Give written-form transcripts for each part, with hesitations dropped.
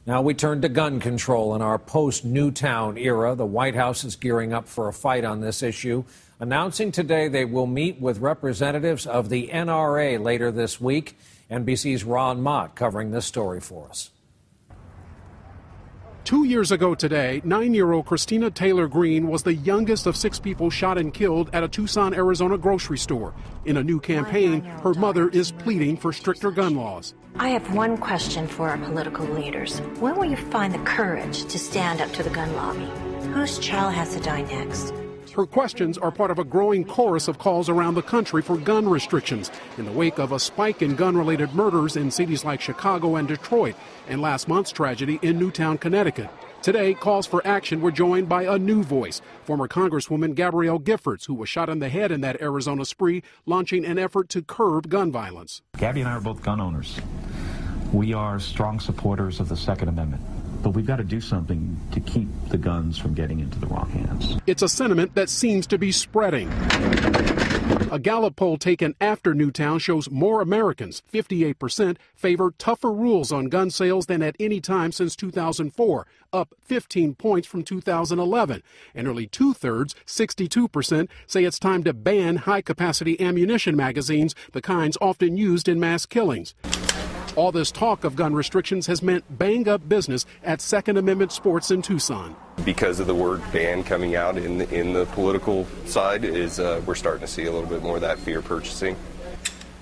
Now we turn to gun control in our post-Newtown era. The White House is gearing up for a fight on this issue, announcing today they will meet with representatives of the NRA later this week. NBC's Ron Mott covering this story for us. 2 years ago today, 9-year-old Christina Taylor Green was the youngest of 6 people shot and killed at a Tucson, Arizona grocery store. In a new campaign, her mother is pleading for stricter gun laws. I have one question for our political leaders. When will you find the courage to stand up to the gun lobby? Whose child has to die next? Her questions are part of a growing chorus of calls around the country for gun restrictions in the wake of a spike in gun-related murders in cities like Chicago and Detroit, and last month's tragedy in Newtown, Connecticut. Today, calls for action were joined by a new voice, former Congresswoman Gabrielle Giffords, who was shot in the head in that Arizona spree, launching an effort to curb gun violence. Gabby and I are both gun owners. We are strong supporters of the Second Amendment. But we've got to do something to keep the guns from getting into the wrong hands. It's a sentiment that seems to be spreading. A Gallup poll taken after Newtown shows more Americans, 58%, favor tougher rules on gun sales than at any time since 2004, up 15 points from 2011. And nearly 2/3, 62%, say it's time to ban high-capacity ammunition magazines, the kinds often used in mass killings. All this talk of gun restrictions has meant bang-up business at Second Amendment Sports in Tucson. Because of the word ban coming out in the political side, we're starting to see a little bit more of that fear purchasing.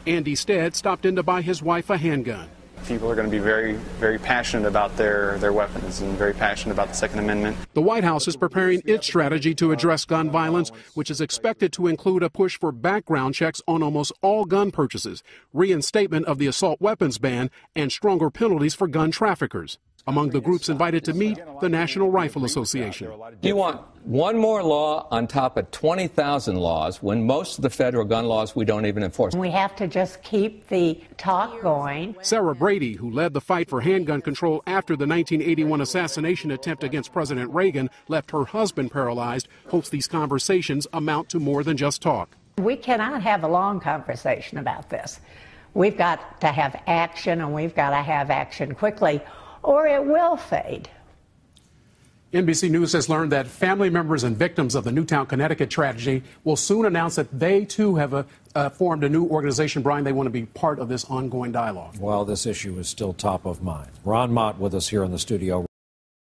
Andy Stead stopped in to buy his wife a handgun. People are going to be very, very passionate about their weapons and very passionate about the Second Amendment. The White House is preparing its strategy to address gun violence, which is expected to include a push for background checks on almost all gun purchases, reinstatement of the assault weapons ban, and stronger penalties for gun traffickers. Among the groups invited to meet, the National Rifle Association. You want one more law on top of 20,000 laws when most of the federal gun laws we don't even enforce. We have to just keep the talk going. Sarah Brady, who led the fight for handgun control after the 1981 assassination attempt against President Reagan left her husband paralyzed, hopes these conversations amount to more than just talk. We cannot have a long conversation about this. We've got to have action, and we've got to have action quickly, or it will fade. NBC News has learned that family members and victims of the Newtown, Connecticut tragedy will soon announce that they, too, have formed a new organization. Brian, they want to be part of this ongoing dialogue. Well, this issue is still top of mind. Ron Mott with us here in the studio.